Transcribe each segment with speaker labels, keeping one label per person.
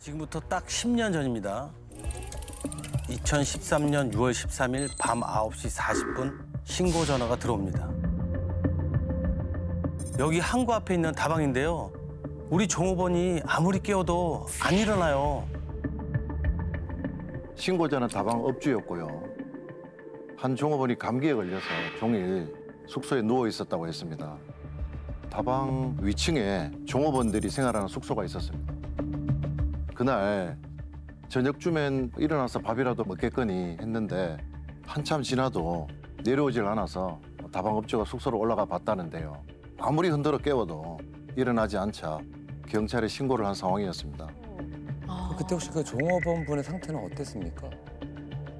Speaker 1: 지금부터 딱 10년 전입니다. 2013년 6월 13일 밤 9시 40분 신고 전화가 들어옵니다. 여기 항구 앞에 있는 다방인데요. 우리 종업원이 아무리 깨워도 안 일어나요.
Speaker 2: 신고자는 다방 업주였고요. 한 종업원이 감기에 걸려서 종일 숙소에 누워 있었다고 했습니다. 다방 위층에 종업원들이 생활하는 숙소가 있었습니다. 그날 저녁쯤엔 일어나서 밥이라도 먹겠거니 했는데 한참 지나도 내려오질 않아서 다방 업주가 숙소로 올라가 봤다는데요. 아무리 흔들어 깨워도 일어나지 않자 경찰에 신고를 한 상황이었습니다.
Speaker 3: 그때 혹시 그 종업원분의 상태는 어땠습니까?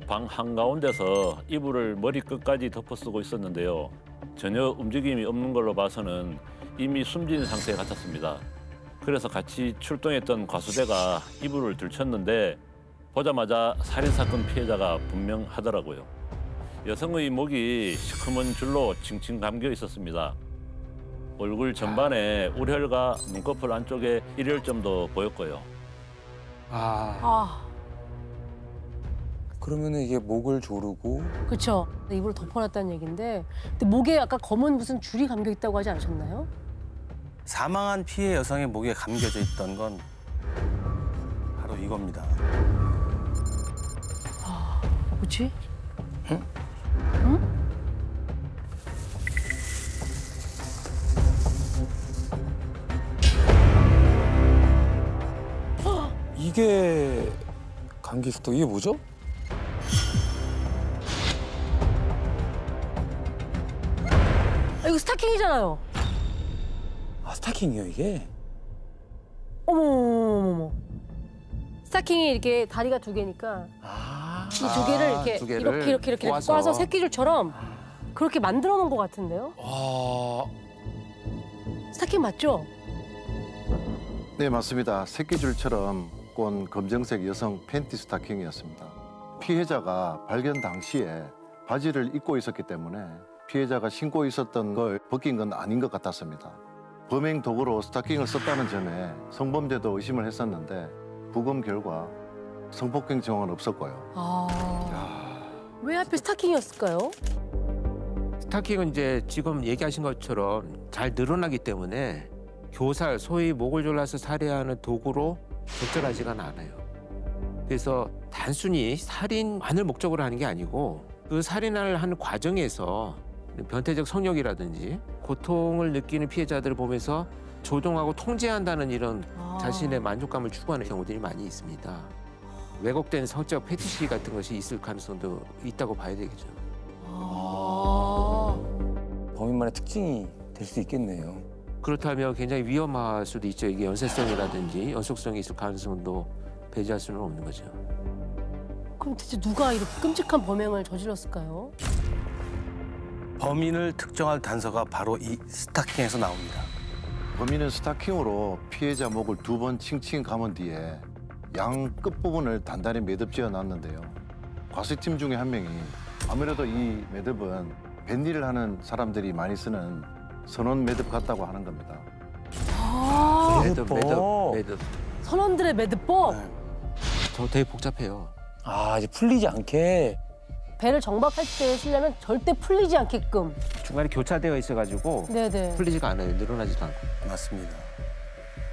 Speaker 4: 방 한가운데서 이불을 머리끝까지 덮어 쓰고 있었는데요. 전혀 움직임이 없는 걸로 봐서는 이미 숨진 상태 같았습니다. 그래서 같이 출동했던 과수대가 이불을 들쳤는데 보자마자 살인사건 피해자가 분명하더라고요. 여성의 목이 시커먼 줄로 칭칭 감겨 있었습니다. 얼굴 전반에 우혈과 눈꺼풀 안쪽에 일혈점도 보였고요.
Speaker 3: 그러면은 이게 목을 조르고
Speaker 5: 그렇죠. 이불을 덮어놨다는 얘기인데 근데 목에 아까 검은 무슨 줄이 감겨 있다고 하지 않으셨나요?
Speaker 1: 사망한 피해 여성의 목에 감겨져 있던 건 바로 이겁니다.
Speaker 5: 뭐지?
Speaker 1: 응?
Speaker 5: 응?
Speaker 3: 이게 감기스톡 이게 뭐죠?
Speaker 5: 이거 스타킹이잖아요.
Speaker 3: 아 스타킹이요 이게?
Speaker 5: 어머머머머머. 스타킹이 이렇게 다리가 두 개니까 이 두 개를 이렇게 꽈서 새끼줄처럼 그렇게 만들어 놓은 것 같은데요? 스타킹 맞죠?
Speaker 2: 네, 맞습니다. 새끼줄처럼 꼰 검정색 여성 팬티 스타킹이었습니다. 피해자가 발견 당시에 바지를 입고 있었기 때문에 피해자가 신고 있었던 걸 벗긴 건 아닌 것 같았습니다. 범행 도구로 스타킹을 썼다는 점에 성범죄도 의심을 했었는데 부검 결과 성폭행 정황은 없었고요.
Speaker 5: 왜 하필 스타킹이었을까요?
Speaker 6: 스타킹은 이제 지금 얘기하신 것처럼 잘 늘어나기 때문에 교살, 소위 목을 졸라서 살해하는 도구로 적절하지가 않아요. 그래서 단순히 살인만을 목적으로 하는 게 아니고 그 살인을 하는 과정에서 변태적 성욕이라든지 고통을 느끼는 피해자들을 보면서 조종하고 통제한다는 이런 자신의 만족감을 추구하는 경우들이 많이 있습니다. 왜곡된 성적 패티시 같은 것이 있을 가능성도 있다고 봐야 되겠죠.
Speaker 3: 범인만의 특징이 될 수 있겠네요.
Speaker 6: 그렇다면 굉장히 위험할 수도 있죠. 이게 연쇄성이라든지 연속성이 있을 가능성도 배제할 수는 없는 거죠.
Speaker 5: 그럼 대체 누가 이렇게 끔찍한 범행을 저질렀을까요?
Speaker 1: 범인을 특정할 단서가 바로 이 스타킹에서 나옵니다.
Speaker 2: 범인은 스타킹으로 피해자 목을 2번 칭칭 감은 뒤에 양 끝부분을 단단히 매듭지어 놨는데요. 과수팀 중에 한 명이 아무래도 이 매듭은 뱃일을 하는 사람들이 많이 쓰는 선원 매듭 같다고 하는 겁니다.
Speaker 6: 매듭.
Speaker 5: 선원들의 매듭법?
Speaker 6: 저 되게 복잡해요.
Speaker 3: 이제 풀리지 않게
Speaker 5: 배를 정박할 때 쓰려면 절대 풀리지 않게끔.
Speaker 6: 중간에 교차되어 있어가지고
Speaker 5: 네네.
Speaker 6: 풀리지가 않아요. 늘어나지도 않고.
Speaker 1: 맞습니다.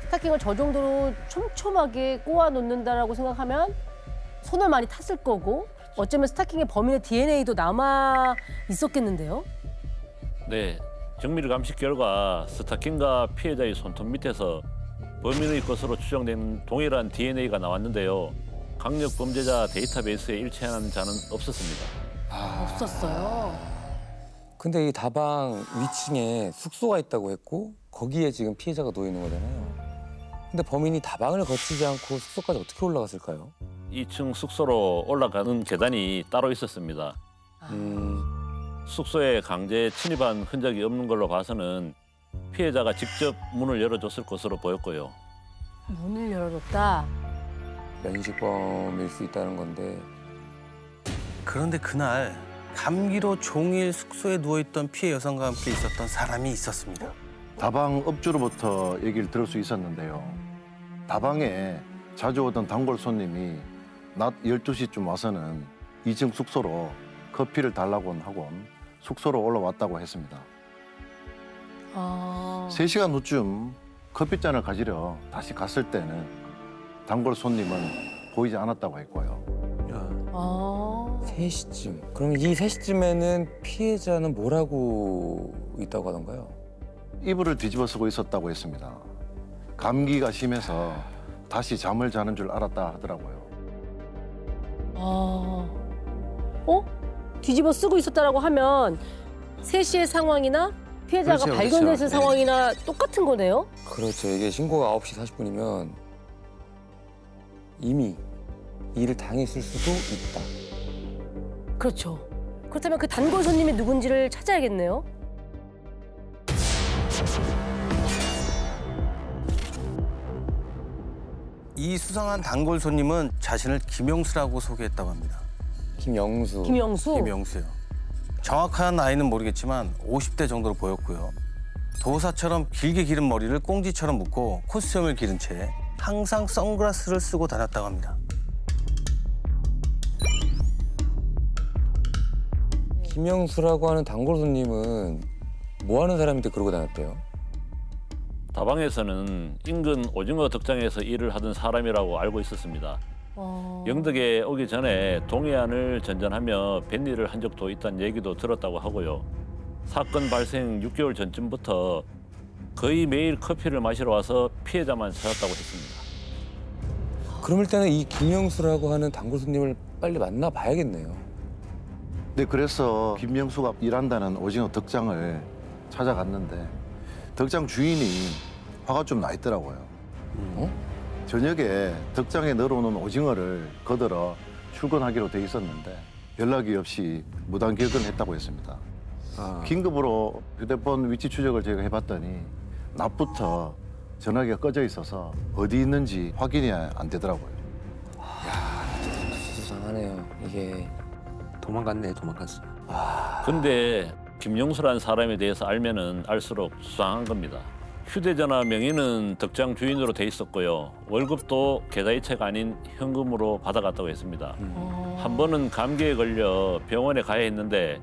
Speaker 5: 스타킹을 저 정도로 촘촘하게 꼬아 놓는다라고 생각하면 손을 많이 탔을 거고 어쩌면 스타킹에 범인의 DNA도 남아 있었겠는데요?
Speaker 4: 네, 정밀 감식 결과 스타킹과 피해자의 손톱 밑에서 범인의 것으로 추정된 동일한 DNA가 나왔는데요. 강력 범죄자 데이터베이스에 일치하는 자는 없었습니다.
Speaker 5: 없었어요.
Speaker 3: 근데 이 다방 위층에 숙소가 있다고 했고 거기에 지금 피해자가 놓여 있는 거잖아요. 근데 범인이 다방을 거치지 않고 숙소까지 어떻게 올라갔을까요?
Speaker 4: 2층 숙소로 올라가는 계단이 따로 있었습니다. 숙소에 강제 침입한 흔적이 없는 걸로 봐서는 피해자가 직접 문을 열어줬을 것으로 보였고요.
Speaker 5: 문을 열어줬다.
Speaker 3: 면식범일 수 있다는 건데
Speaker 1: 그런데 그날 감기로 종일 숙소에 누워있던 피해 여성과 함께 있었던 사람이 있었습니다.
Speaker 2: 다방 업주로부터 얘기를 들을 수 있었는데요. 다방에 자주 오던 단골 손님이 낮 12시쯤 와서는 2층 숙소로 커피를 달라고 하곤 숙소로 올라왔다고 했습니다. 3시간 후쯤 커피잔을 가지러 다시 갔을 때는 단골 손님은 보이지 않았다고 했고요.
Speaker 3: 3시쯤. 그럼 이 3시쯤에는 피해자는 뭘 하고 있다고 하던가요?
Speaker 2: 이불을 뒤집어 쓰고 있었다고 했습니다. 감기가 심해서 다시 잠을 자는 줄 알았다 하더라고요.
Speaker 5: 뒤집어 쓰고 있었다라고 하면 3시의 상황이나 피해자가
Speaker 6: 그렇죠,
Speaker 5: 발견됐을
Speaker 6: 그렇죠.
Speaker 5: 상황이나 똑같은 거네요?
Speaker 3: 그렇죠. 이게 신고가 9시 40분이면 이미 일을 당했을 수도 있다.
Speaker 5: 그렇죠. 그렇다면 그 단골 손님이 누군지를 찾아야겠네요.
Speaker 1: 이 수상한 단골 손님은 자신을 김영수라고 소개했다고 합니다.
Speaker 3: 김영수.
Speaker 5: 김영수?
Speaker 1: 김영수요. 정확한 나이는 모르겠지만 50대 정도로 보였고요. 도사처럼 길게 기른 머리를 꽁지처럼 묶고 코스튬을 기른 채 항상 선글라스를 쓰고 다녔다고 합니다.
Speaker 3: 김영수라고 하는 단골 손님은 뭐 하는 사람인데 그러고 다녔대요?
Speaker 4: 다방에서는 인근 오징어 덕장에서 일을 하던 사람이라고 알고 있었습니다. 영덕에 오기 전에 동해안을 전전하며 뱃일을 한 적도 있다는 얘기도 들었다고 하고요. 사건 발생 6개월 전쯤부터 거의 매일 커피를 마시러 와서 피해자만 찾았다고 했습니다.
Speaker 3: 그럴 때는 이 김영수라고 하는 단골 손님을 빨리 만나 봐야겠네요.
Speaker 2: 네, 그래서 김명수가 일한다는 오징어 덕장을 찾아갔는데 덕장 주인이 화가 좀 나 있더라고요. 저녁에 덕장에 늘어오는 오징어를 거들어 출근하기로 돼 있었는데 연락이 없이 무단 결근했다고 했습니다. 긴급으로 휴대폰 위치 추적을 저희가 해봤더니 낮부터 전화기가 꺼져 있어서 어디 있는지 확인이 안 되더라고요.
Speaker 3: 수상하네요. 이게
Speaker 6: 도망갔네, 도망갔어.
Speaker 4: 근데 김영수라는 사람에 대해서 알면은 알수록 수상한 겁니다. 휴대전화 명의는 덕장 주인으로 돼 있었고요. 월급도 계좌이체가 아닌 현금으로 받아갔다고 했습니다. 한 번은 감기에 걸려 병원에 가야 했는데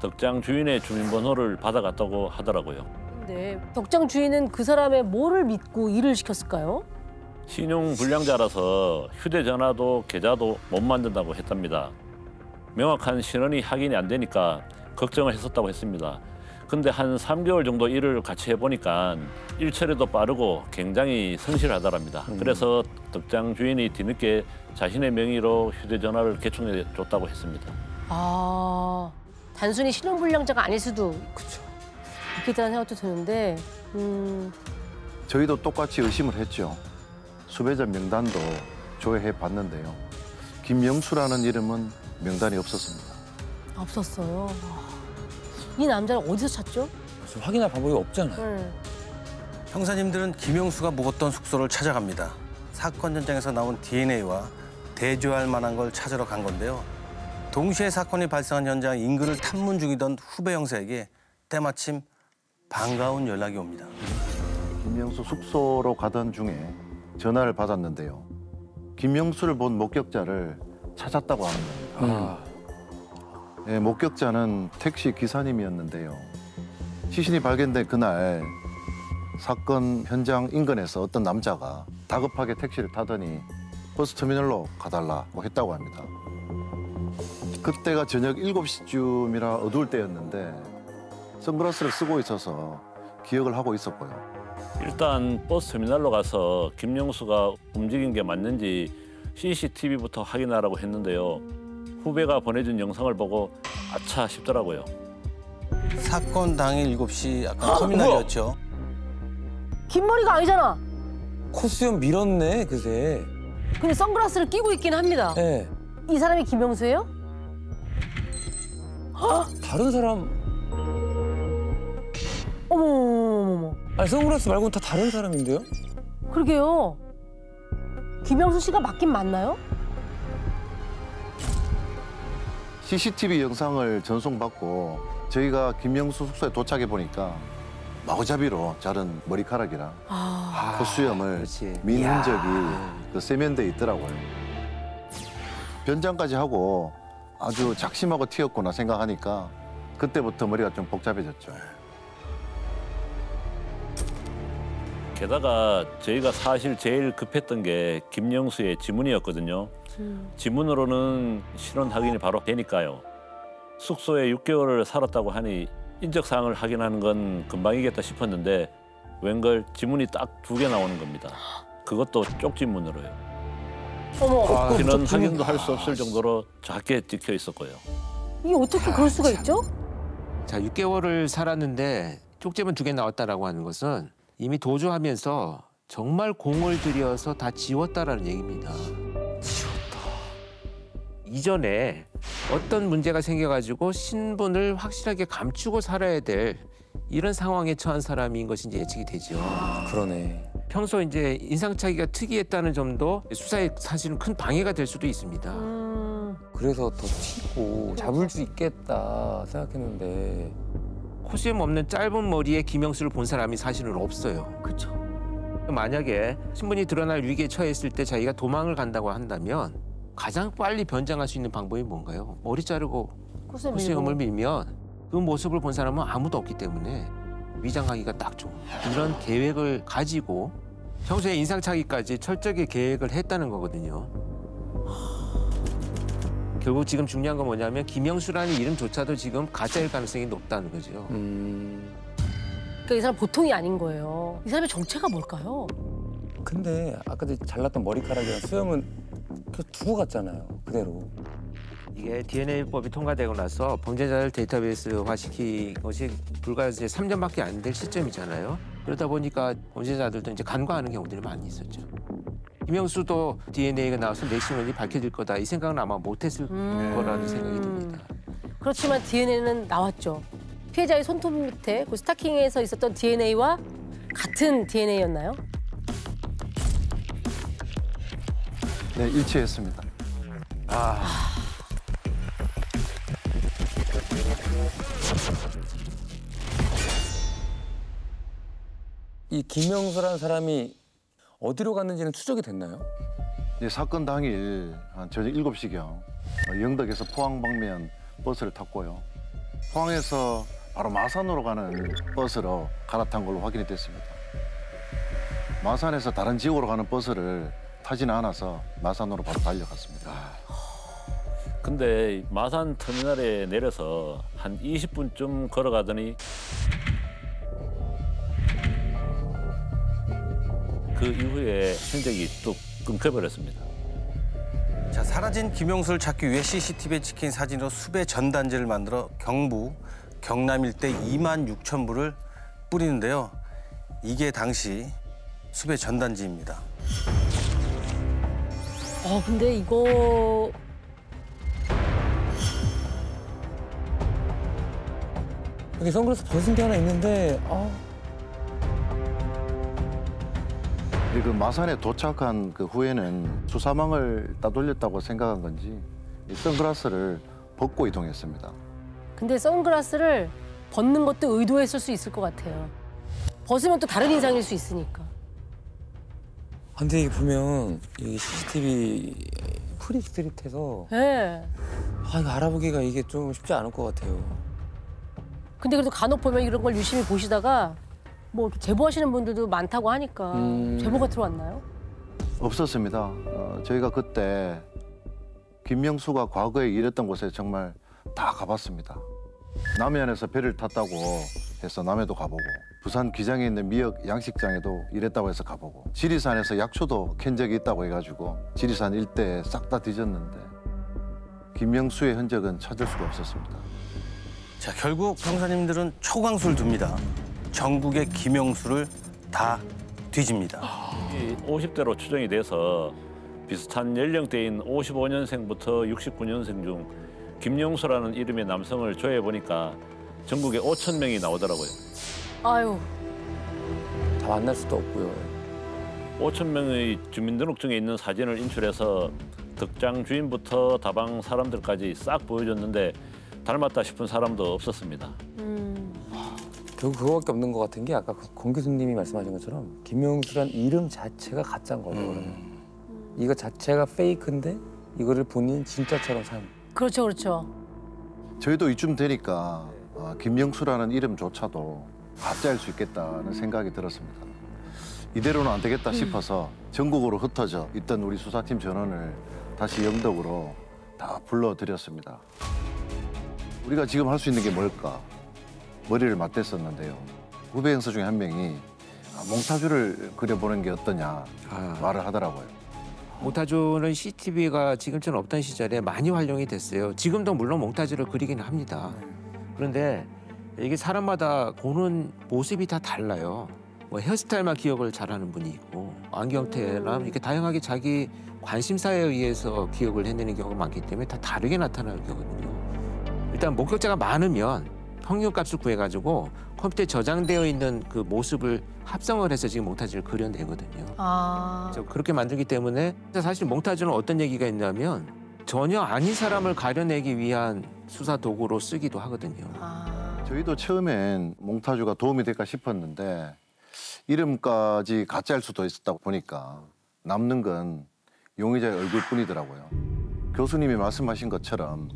Speaker 4: 덕장 주인의 주민번호를 받아갔다고 하더라고요.
Speaker 5: 네. 덕장 주인은 그 사람의 뭐를 믿고 일을 시켰을까요?
Speaker 4: 신용 불량자라서 휴대전화도 계좌도 못 만든다고 했답니다. 명확한 신원이 확인이 안 되니까 걱정을 했었다고 했습니다. 근데 한 3개월 정도 일을 같이 해보니까 일처리도 빠르고 굉장히 성실하더랍니다. 그래서 덕장 주인이 뒤늦게 자신의 명의로 휴대전화를 개통해 줬다고 했습니다.
Speaker 5: 단순히 신용불량자가 아닐 수도 있겠다는 생각도 드는데
Speaker 2: 저희도 똑같이 의심을 했죠. 수배자 명단도 조회해 봤는데요. 김영수라는 이름은 명단이 없었습니다.
Speaker 5: 없었어요. 이 남자를 어디서 찾죠?
Speaker 3: 지금 확인할 방법이 없잖아요.
Speaker 1: 형사님들은 김영수가 묵었던 숙소를 찾아갑니다. 사건 현장에서 나온 DNA와 대조할 만한 걸 찾으러 간 건데요. 동시에 사건이 발생한 현장 인근을 탐문 중이던 후배 형사에게 때마침 반가운 연락이 옵니다.
Speaker 2: 김명수 숙소로 가던 중에 전화를 받았는데요. 김명수를 본 목격자를 찾았다고 하는 겁니다. 네, 목격자는 택시 기사님이었는데요. 시신이 발견된 그날 사건 현장 인근에서 어떤 남자가 다급하게 택시를 타더니 버스터미널로 가달라고 했다고 합니다. 그때가 저녁 7시쯤이라 어두울 때였는데 선글라스를 쓰고 있어서 기억을 하고 있었고요.
Speaker 4: 일단 버스터미널로 가서 김영수가 움직인 게 맞는지 CCTV부터 확인하라고 했는데요. 후배가 보내준 영상을 보고 아차 싶더라고요.
Speaker 1: 사건 당일 7시 아까 터미널이었죠.
Speaker 5: 긴 머리가 아니잖아.
Speaker 3: 코스염 밀었네, 그새.
Speaker 5: 근데 선글라스를 끼고 있긴 합니다.
Speaker 3: 네.
Speaker 5: 이 사람이 김영수예요?
Speaker 3: 다른 사람,
Speaker 5: 어머머머머머.
Speaker 3: 아니 선글라스 말고는 다 다른 사람인데요?
Speaker 5: 그러게요. 김영수 씨가 맞긴 맞나요?
Speaker 2: CCTV 영상을 전송받고 저희가 김명수 숙소에 도착해 보니까 마구잡이로 자른 머리카락이랑
Speaker 5: 아,
Speaker 2: 콧수염을
Speaker 6: 그렇지.
Speaker 2: 민
Speaker 6: 이야.
Speaker 2: 흔적이 그 세면대에 있더라고요. 변장까지 하고 아주 작심하고 튀었구나 생각하니까 그때부터 머리가 좀 복잡해졌죠.
Speaker 4: 게다가 저희가 사실 제일 급했던 게 김영수의 지문이었거든요. 지문으로는 신원 확인이 바로 되니까요. 숙소에 6개월을 살았다고 하니 인적 사항을 확인하는 건 금방이겠다 싶었는데 웬걸 지문이 딱 2개 나오는 겁니다. 그것도 쪽지문으로요.
Speaker 5: 어머,
Speaker 4: 신원 확인도 할 수 없을 정도로 작게 찍혀 있었고요.
Speaker 5: 이게 어떻게 그럴 수가 있죠?
Speaker 6: 자, 6개월을 살았는데 쪽지문 2개 나왔다라고 하는 것은 이미 도주하면서 정말 공을 들여서 다 지웠다라는 얘기입니다. 지웠다. 이전에 어떤 문제가 생겨가지고 신분을 확실하게 감추고 살아야 될 이런 상황에 처한 사람인 것이 이제 예측이 되죠.
Speaker 3: 그러네.
Speaker 6: 평소 이제 인상착의가 특이했다는 점도 수사에 사실은 큰 방해가 될 수도 있습니다.
Speaker 3: 그래서 더 튀고 잡을 수 있겠다 생각했는데
Speaker 6: 코수염 없는 짧은 머리에 김영수를 본 사람이 사실은 없어요.
Speaker 5: 그렇죠.
Speaker 6: 만약에 신분이 드러날 위기에 처했을 때 자기가 도망을 간다고 한다면 가장 빨리 변장할 수 있는 방법이 뭔가요? 머리 자르고 코수염을 밀면 그 모습을 본 사람은 아무도 없기 때문에 위장하기가 딱 좋은 이런 계획을 가지고 평소에 인상착의까지 철저하게 계획을 했다는 거거든요. 결국 지금 중요한 건 뭐냐면 김영수라는 이름조차도 지금 가짜일 가능성이 높다는 거죠.
Speaker 5: 그러니까 이 사람 보통이 아닌 거예요. 이 사람의 정체가 뭘까요?
Speaker 3: 근데 아까 잘랐던 머리카락이랑 수염은 그 두고 갔잖아요. 그대로.
Speaker 6: 이게 DNA법이 통과되고 나서 범죄자를 데이터베이스화시킨 것이 불과 이제 3년밖에 안 될 시점이잖아요. 그러다 보니까 범죄자들도 이제 간과하는 경우들이 많이 있었죠. 김영수도 DNA가 나와서 내 신원이 밝혀질 거다 이 생각은 아마 못했을 거라는 생각이 듭니다.
Speaker 5: 그렇지만 DNA는 나왔죠. 피해자의 손톱 밑에 그 스타킹에서 있었던 DNA와 같은 DNA였나요?
Speaker 2: 네, 일치했습니다.
Speaker 3: 이 김영수라는 사람이 어디로 갔는지는 추적이 됐나요?
Speaker 2: 이 사건 당일 한 저녁 7시경 영덕에서 포항 방면 버스를 탔고요. 포항에서 바로 마산으로 가는 버스로 갈아탄 걸로 확인이 됐습니다. 마산에서 다른 지역으로 가는 버스를 타지는 않아서 마산으로 바로 달려갔습니다.
Speaker 4: 근데 마산 터미널에 내려서 한 20분쯤 걸어가더니 그 이후에 흔적이 뚝 끊겨버렸습니다.
Speaker 1: 자, 사라진 김영수를 찾기 위해 CCTV에 찍힌 사진으로 수배 전단지를 만들어 경부, 경남 일대 2만 6천 부를 뿌리는데요. 이게 당시 수배 전단지입니다.
Speaker 5: 근데 이거
Speaker 3: 여기 선글라스 벗은 게 하나 있는데
Speaker 2: 그 마산에 도착한 그 후에는 수사망을 따돌렸다고 생각한 건지 이 선글라스를 벗고 이동했습니다.
Speaker 5: 근데 선글라스를 벗는 것도 의도했을 수 있을 것 같아요. 벗으면 또 다른 인상일 수 있으니까.
Speaker 3: 근데 이게 보면 이 CCTV 프리스트릿해서
Speaker 5: 네.
Speaker 3: 이거 알아보기가 이게 좀 쉽지 않을 것 같아요.
Speaker 5: 근데 그래도 간혹 보면 이런 걸 유심히 보시다가 뭐 제보하시는 분들도 많다고 하니까 제보가 들어왔나요?
Speaker 2: 없었습니다. 저희가 그때 김명수가 과거에 일했던 곳에 정말 다 가봤습니다. 남해안에서 배를 탔다고 해서 남해도 가보고 부산 기장에 있는 미역 양식장에도 일했다고 해서 가보고 지리산에서 약초도 캔 적이 있다고 해가지고 지리산 일대에 싹 다 뒤졌는데 김명수의 흔적은 찾을 수가 없었습니다.
Speaker 1: 자, 결국 형사님들은 초강수를 둡니다. 전국의 김영수를 다 뒤집니다.
Speaker 4: 50대로 추정이 돼서 비슷한 연령대인 55년생부터 69년생 중 김영수라는 이름의 남성을 조회해보니까 전국에 5천 명이 나오더라고요.
Speaker 5: 아유,
Speaker 3: 다 만날 수도 없고요.
Speaker 4: 5천 명의 주민등록증에 있는 사진을 인출해서 덕장 주인부터 다방 사람들까지 싹 보여줬는데 닮았다 싶은 사람도 없었습니다.
Speaker 3: 저 그거밖에 없는 것 같은 게 아까 권 교수님이 말씀하신 것처럼 김영수란 이름 자체가 가짜인 거죠. 그러면. 이거 자체가 페이크인데 이거를 본인 진짜처럼 산.
Speaker 5: 그렇죠, 그렇죠.
Speaker 2: 저희도 이쯤 되니까 김영수라는 이름조차도 가짜일 수 있겠다는 생각이 들었습니다. 이대로는 안 되겠다 싶어서 전국으로 흩어져 있던 우리 수사팀 전원을 다시 영덕으로 다 불러들였습니다. 우리가 지금 할 수 있는 게 뭘까? 머리를 맞댔었는데요. 후배 형사 중에 한 명이 몽타주를 그려보는 게 어떠냐 말을 하더라고요.
Speaker 6: 몽타주는 CCTV가 지금처럼 없던 시절에 많이 활용이 됐어요. 지금도 물론 몽타주를 그리기는 합니다. 그런데 이게 사람마다 보는 모습이 다 달라요. 뭐 헤어스타일만 기억을 잘하는 분이 있고 안경테나 이렇게 다양하게 자기 관심사에 의해서 기억을 해내는 경우가 많기 때문에 다 다르게 나타나는 거거든요. 일단 목격자가 많으면 평균값을 구해가지고 컴퓨터에 저장되어 있는 그 모습을 합성을 해서 지금 몽타주를 그려내거든요.
Speaker 5: 아,
Speaker 6: 그래서 그렇게 만들기 때문에 사실 몽타주는 어떤 얘기가 있냐면 전혀 아닌 사람을 가려내기 위한 수사 도구로 쓰기도 하거든요.
Speaker 5: 아.
Speaker 2: 저희도 처음엔 몽타주가 도움이 될까 싶었는데 이름까지 가짜일 수도 있었다고 보니까 남는 건 용의자의 얼굴뿐이더라고요. 교수님이 말씀하신 것처럼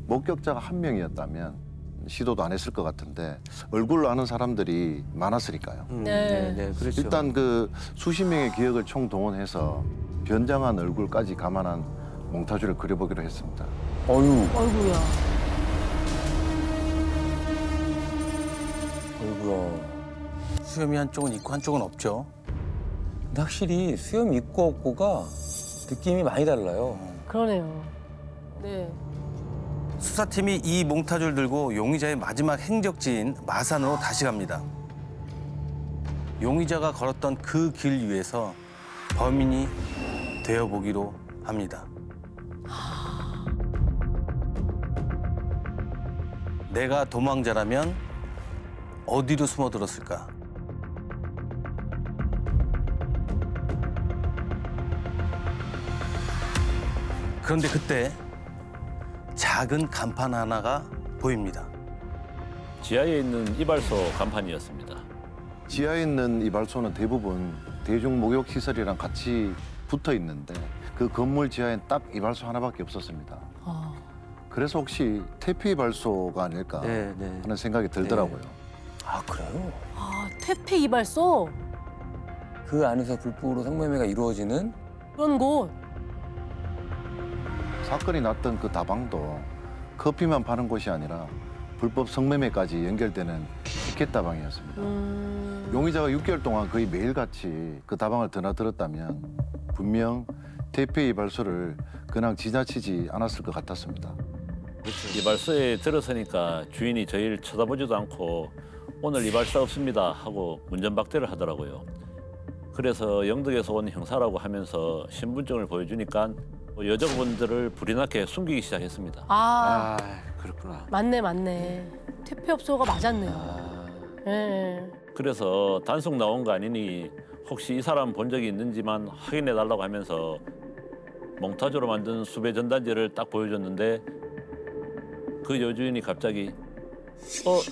Speaker 2: 목격자가 한 명이었다면 시도도 안 했을 것 같은데 얼굴로 아는 사람들이 많았으니까요.
Speaker 5: 네.
Speaker 6: 네, 그렇죠.
Speaker 2: 일단 그 수십 명의 기억을 총동원해서 변장한 얼굴까지 감안한 몽타주를 그려보기로 했습니다.
Speaker 3: 어유,
Speaker 5: 어이구야.
Speaker 3: 어이구야.
Speaker 1: 수염이 한쪽은 있고 한쪽은 없죠.
Speaker 3: 근데 확실히 수염 있고 없고가 느낌이 많이 달라요.
Speaker 5: 그러네요. 네.
Speaker 1: 수사팀이 이 몽타주를 들고 용의자의 마지막 행적지인 마산으로 다시 갑니다. 용의자가 걸었던 그 길 위에서 범인이 되어보기로 합니다. 내가 도망자라면 어디로 숨어들었을까? 그런데 그때 작은 간판 하나가 보입니다.
Speaker 4: 지하에 있는 이발소 간판이었습니다.
Speaker 2: 지하에 있는 이발소는 대부분 대중 목욕 시설이랑 같이 붙어 있는데 그 건물 지하엔 딱 이발소 하나밖에 없었습니다.
Speaker 5: 아.
Speaker 2: 그래서 혹시 퇴폐 이발소가 아닐까
Speaker 6: 네, 네.
Speaker 2: 하는 생각이 들더라고요.
Speaker 3: 아, 그래요?
Speaker 5: 아, 퇴폐 이발소?
Speaker 3: 그 안에서 불법으로 성매매가 이루어지는
Speaker 5: 그런 곳.
Speaker 2: 사건이 났던 그 다방도 커피만 파는 곳이 아니라 불법 성매매까지 연결되는 티켓 다방이었습니다. 용의자가 6개월 동안 거의 매일같이 그 다방을 드나들었다면 분명 퇴폐 이발소를 그냥 지나치지 않았을 것 같았습니다.
Speaker 4: 이발소에 들어서니까 주인이 저희를 쳐다보지도 않고 오늘 이발사 없습니다 하고 문전박대를 하더라고요. 그래서 영덕에서 온 형사라고 하면서 신분증을 보여주니까 여자분들을 불이 나게 숨기기 시작했습니다.
Speaker 5: 아,
Speaker 6: 그렇구나.
Speaker 5: 맞네. 퇴폐업소가 맞았네요.
Speaker 6: 아,
Speaker 5: 예.
Speaker 4: 그래서 단속 나온 거 아니니 혹시 이 사람 본 적이 있는지만 확인해 달라고 하면서 몽타주로 만든 수배 전단지를 딱 보여줬는데 그 여주인이 갑자기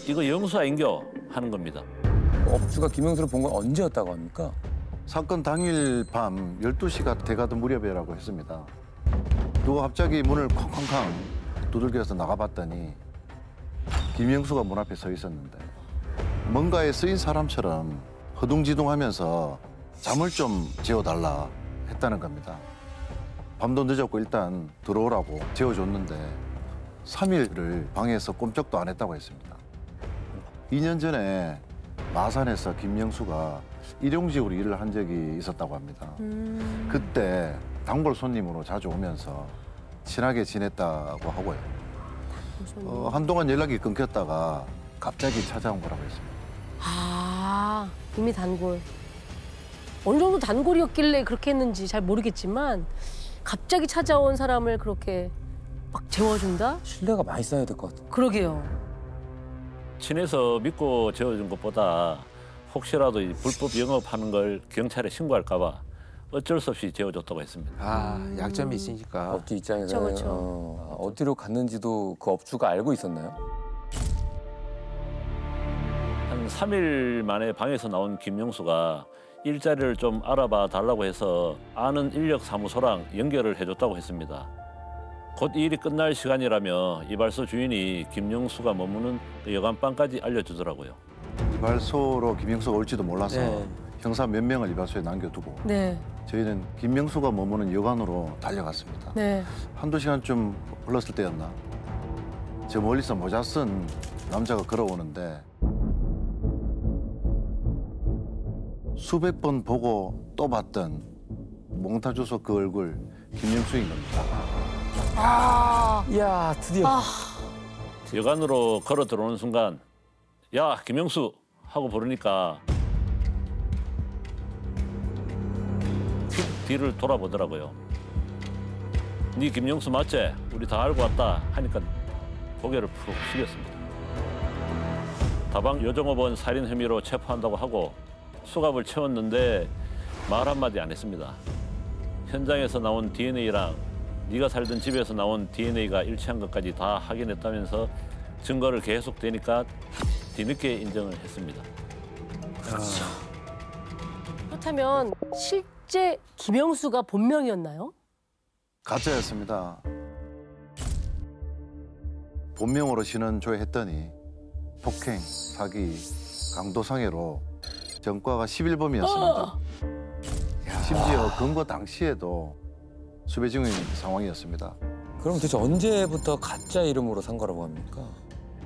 Speaker 4: 이거 영수 아인겨 하는 겁니다.
Speaker 3: 업주가 김영수를 본 건 언제였다고 합니까?
Speaker 2: 사건 당일 밤 12시가 돼가던 무렵이라고 했습니다. 누가 갑자기 문을 쾅쾅쾅 두들겨서 나가봤더니 김영수가 문 앞에 서 있었는데 뭔가에 쓰인 사람처럼 허둥지둥하면서 잠을 좀 재워달라 했다는 겁니다. 밤도 늦었고 일단 들어오라고 재워줬는데 3일을 방에서 꼼짝도 안 했다고 했습니다. 2년 전에 마산에서 김영수가 일용직으로 일을 한 적이 있었다고 합니다. 그때 단골 손님으로 자주 오면서 친하게 지냈다고 하고요. 한동안 연락이 끊겼다가 갑자기 찾아온 거라고 했습니다.
Speaker 5: 아, 이미 단골. 어느 정도 단골이었길래 그렇게 했는지 잘 모르겠지만 갑자기 찾아온 사람을 그렇게 막 재워준다?
Speaker 3: 신뢰가 많이 쌓여야 될 것 같아요.
Speaker 5: 그러게요.
Speaker 4: 친해서 믿고 재워준 것보다 혹시라도 이 불법 영업하는 걸 경찰에 신고할까 봐 어쩔 수 없이 재워줬다고 했습니다.
Speaker 6: 아, 약점이 있으니까.
Speaker 3: 업주 입장에서는
Speaker 5: 그쵸.
Speaker 3: 어디로 갔는지도 그 업주가 알고 있었나요?
Speaker 4: 한 3일 만에 방에서 나온 김영수가 일자리를 좀 알아봐 달라고 해서 아는 인력 사무소랑 연결을 해줬다고 했습니다. 곧 이 일이 끝날 시간이라며 이발소 주인이 김영수가 머무는 그 여관방까지 알려주더라고요.
Speaker 2: 이발소로 김영수가 올지도 몰라서
Speaker 6: 네.
Speaker 2: 형사 몇 명을 이발소에 남겨두고
Speaker 5: 네.
Speaker 2: 저희는 김명수가 머무는 여관으로 달려갔습니다.
Speaker 5: 네.
Speaker 2: 한두 시간쯤 흘렀을 때였나? 저 멀리서 모자 쓴 남자가 걸어오는데 수백 번 보고 또 봤던 몽타주소 그 얼굴 김명수인 겁니다.
Speaker 5: 아.
Speaker 3: 이야, 드디어.
Speaker 5: 아.
Speaker 4: 여관으로 걸어 들어오는 순간 야 김영수 하고 부르니까 뒤를 돌아보더라고요. 네 김영수 맞지? 우리 다 알고 왔다 하니까 고개를 푹 숙였습니다. 다방 여종업원 살인 혐의로 체포한다고 하고 수갑을 채웠는데 말 한마디 안 했습니다. 현장에서 나온 DNA랑 네가 살던 집에서 나온 DNA가 일치한 것까지 다 확인했다면서 증거를 계속 대니까 뒤늦게 인정을 했습니다.
Speaker 5: 그렇다면 실제 김영수가 본명이었나요?
Speaker 2: 가짜였습니다. 본명으로 신원 조회했더니 폭행, 사기, 강도상해로 전과가 11범이었습니다. 심지어 검거 당시에도 수배 중인 상황이었습니다.
Speaker 3: 그럼 도대체 언제부터 가짜 이름으로 산 거라고 합니까?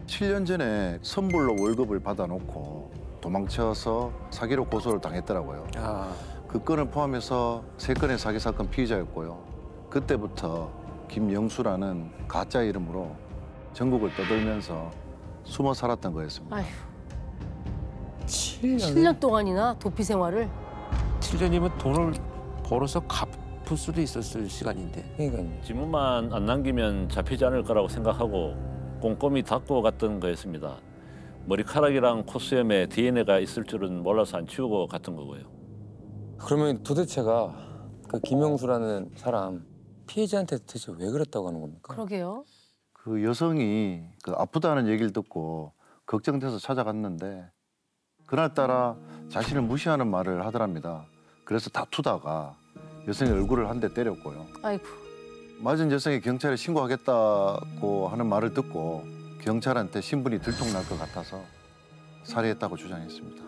Speaker 2: 7년 전에 선불로 월급을 받아놓고 도망쳐서 사기로 고소를 당했더라고요.
Speaker 6: 아,
Speaker 2: 그 건을 포함해서 3건의 사기 사건 피의자였고요. 그때부터 김영수라는 가짜 이름으로 전국을 떠돌면서 숨어 살았던 거였습니다.
Speaker 5: 아휴,
Speaker 3: 7년?
Speaker 5: 7년 동안이나 도피 생활을.
Speaker 6: 7년이면 돈을 벌어서 갚을 수도 있었을 시간인데.
Speaker 3: 그러니까요.
Speaker 4: 지문만 안 남기면 잡히지 않을 거라고 생각하고 꼼꼼히 닦고 갔던 거였습니다. 머리카락이랑 콧수염에 DNA가 있을 줄은 몰라서 안 치우고 갔던 거고요.
Speaker 3: 그러면 도대체가 그 김영수라는 사람 피해자한테 대체 왜 그랬다고 하는 겁니까?
Speaker 5: 그러게요.
Speaker 2: 그 여성이 그 아프다는 얘기를 듣고 걱정돼서 찾아갔는데 그날따라 자신을 무시하는 말을 하더랍니다. 그래서 다투다가 여성의 얼굴을 한 대 때렸고요.
Speaker 5: 아이고.
Speaker 2: 맞은 여성이 경찰에 신고하겠다고 하는 말을 듣고 경찰한테 신분이 들통날 것 같아서 살해했다고 주장했습니다.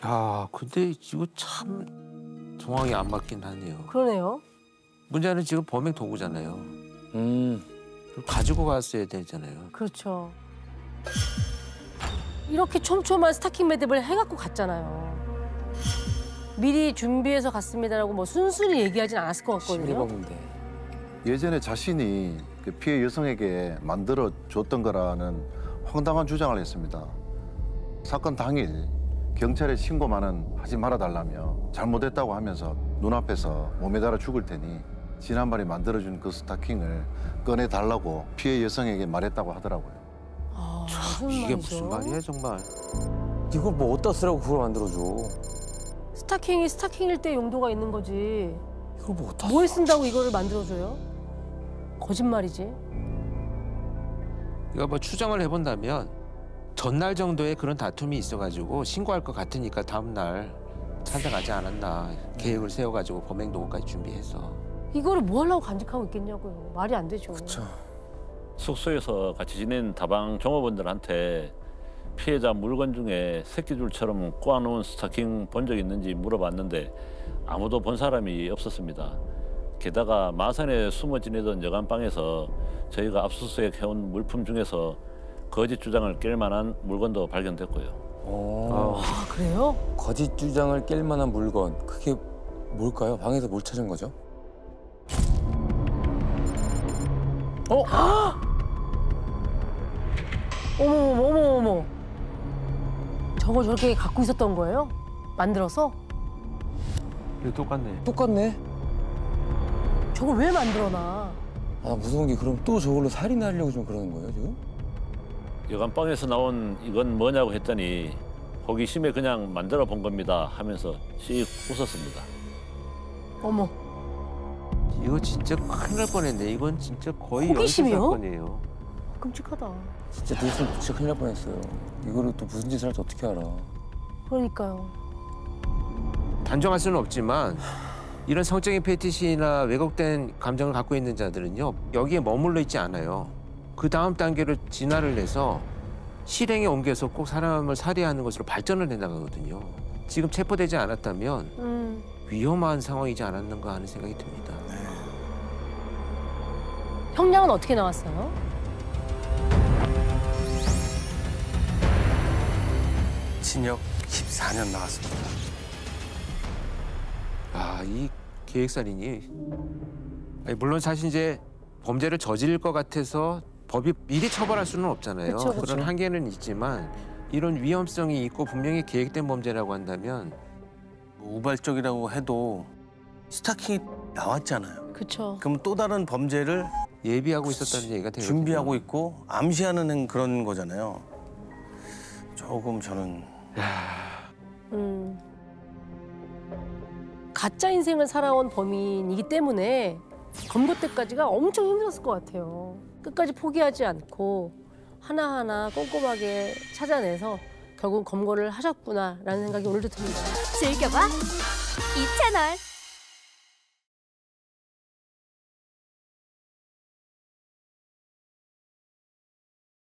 Speaker 6: 야, 근데 이거 참 정황이 안 맞긴 하네요.
Speaker 5: 그러네요.
Speaker 6: 문제는 지금 범행 도구잖아요.
Speaker 3: 음.
Speaker 6: 그걸 가지고 갔어야 되잖아요.
Speaker 5: 그렇죠. 이렇게 촘촘한 스타킹 매듭을 해갖고 갔잖아요. 미리 준비해서 갔습니다라고 뭐 순순히 얘기하진 않았을 것 같거든요.
Speaker 3: 11범인데.
Speaker 2: 예전에 자신이 그 피해 여성에게 만들어 줬던 거라는 황당한 주장을 했습니다. 사건 당일 경찰에 신고만은 하지 말아달라며 잘못했다고 하면서 눈앞에서 몸에 달아 죽을 테니 지난번에 만들어준 그 스타킹을 꺼내달라고 피해 여성에게 말했다고 하더라고요.
Speaker 5: 아,
Speaker 6: 참,
Speaker 5: 무슨
Speaker 6: 이게
Speaker 5: 말이죠?
Speaker 6: 무슨 말이야 정말.
Speaker 3: 이걸 뭐 어디다 쓰라고 그걸 만들어줘.
Speaker 5: 스타킹이 스타킹일 때 용도가 있는 거지.
Speaker 3: 이걸 뭐 어디다
Speaker 5: 뭐에 쓴다고 이거를 만들어줘요? 거짓말이지.
Speaker 6: 이거 뭐 추정을 해본다면 전날 정도에 그런 다툼이 있어가지고 신고할 것 같으니까 다음날 찾아가지 않았나. 계획을 세워가지고 범행 도구까지 준비해서.
Speaker 5: 이거를 뭐 하려고 간직하고 있겠냐고요. 말이 안 되죠.
Speaker 3: 그렇죠.
Speaker 4: 숙소에서 같이 지낸 다방 종업원들한테 피해자 물건 중에 새끼줄처럼 꼬아놓은 스타킹 본 적 있는지 물어봤는데 아무도 본 사람이 없었습니다. 게다가 마산에 숨어 지내던 여관방에서 저희가 압수수색 해온 물품 중에서 거짓 주장을 깰 만한 물건도 발견됐고요.
Speaker 5: 아, 그래요?
Speaker 3: 거짓 주장을 깰 만한 물건. 그게 뭘까요? 방에서 뭘 찾은 거죠?
Speaker 5: 어머. 저걸 저렇게 갖고 있었던 거예요? 만들어서?
Speaker 6: 이거 똑같네.
Speaker 3: 똑같네.
Speaker 5: 저걸 왜 만들어놔?
Speaker 3: 아, 무서운 게 그럼 또 저걸로 살인하려고 좀 그러는 거예요, 지금?
Speaker 4: 여관방에서 나온 이건 뭐냐고 했더니 호기심에 그냥 만들어 본 겁니다 하면서 씩 웃었습니다.
Speaker 5: 어머.
Speaker 6: 이거 진짜 큰일 날 뻔했네. 이건 진짜 거의
Speaker 5: 호기심이요?
Speaker 6: 연쇄 사건이에요.
Speaker 5: 끔찍하다.
Speaker 3: 진짜 뉴스는 진짜 큰일 날 뻔했어요. 이거를 또 무슨 짓을 할지 어떻게 알아.
Speaker 5: 그러니까요.
Speaker 6: 단정할 수는 없지만 이런 성적인 패티시나 왜곡된 감정을 갖고 있는 자들은요, 여기에 머물러 있지 않아요. 그 다음 단계로 진화를 해서 실행에 옮겨서 꼭 사람을 살해하는 것으로 발전을 해나가거든요. 지금 체포되지 않았다면 위험한 상황이지 않았는가 하는 생각이 듭니다.
Speaker 5: 형량은 어떻게 나왔어요?
Speaker 1: 징역 14년 나왔습니다.
Speaker 6: 아, 이 계획살인이 아니, 물론 사실 이제 범죄를 저지를 것 같아서 법이 미리 처벌할 수는 없잖아요.
Speaker 5: 그쵸, 그쵸.
Speaker 6: 그런 한계는 있지만 이런 위험성이 있고 분명히 계획된 범죄라고 한다면
Speaker 1: 뭐 우발적이라고 해도 스타킹이 나왔잖아요.
Speaker 5: 그쵸.
Speaker 1: 그럼 또 다른 범죄를
Speaker 6: 예비하고 있었다는 얘기가 되거든요.
Speaker 1: 준비하고 있고 암시하는 그런 거잖아요. 조금 저는
Speaker 5: 가짜 인생을 살아온 범인이기 때문에 검거 때까지가 엄청 힘들었을 것 같아요. 끝까지 포기하지 않고 하나하나 꼼꼼하게 찾아내서 결국 검거를 하셨구나라는 생각이 오늘도 듭니다.
Speaker 7: 즐겨봐 이 채널.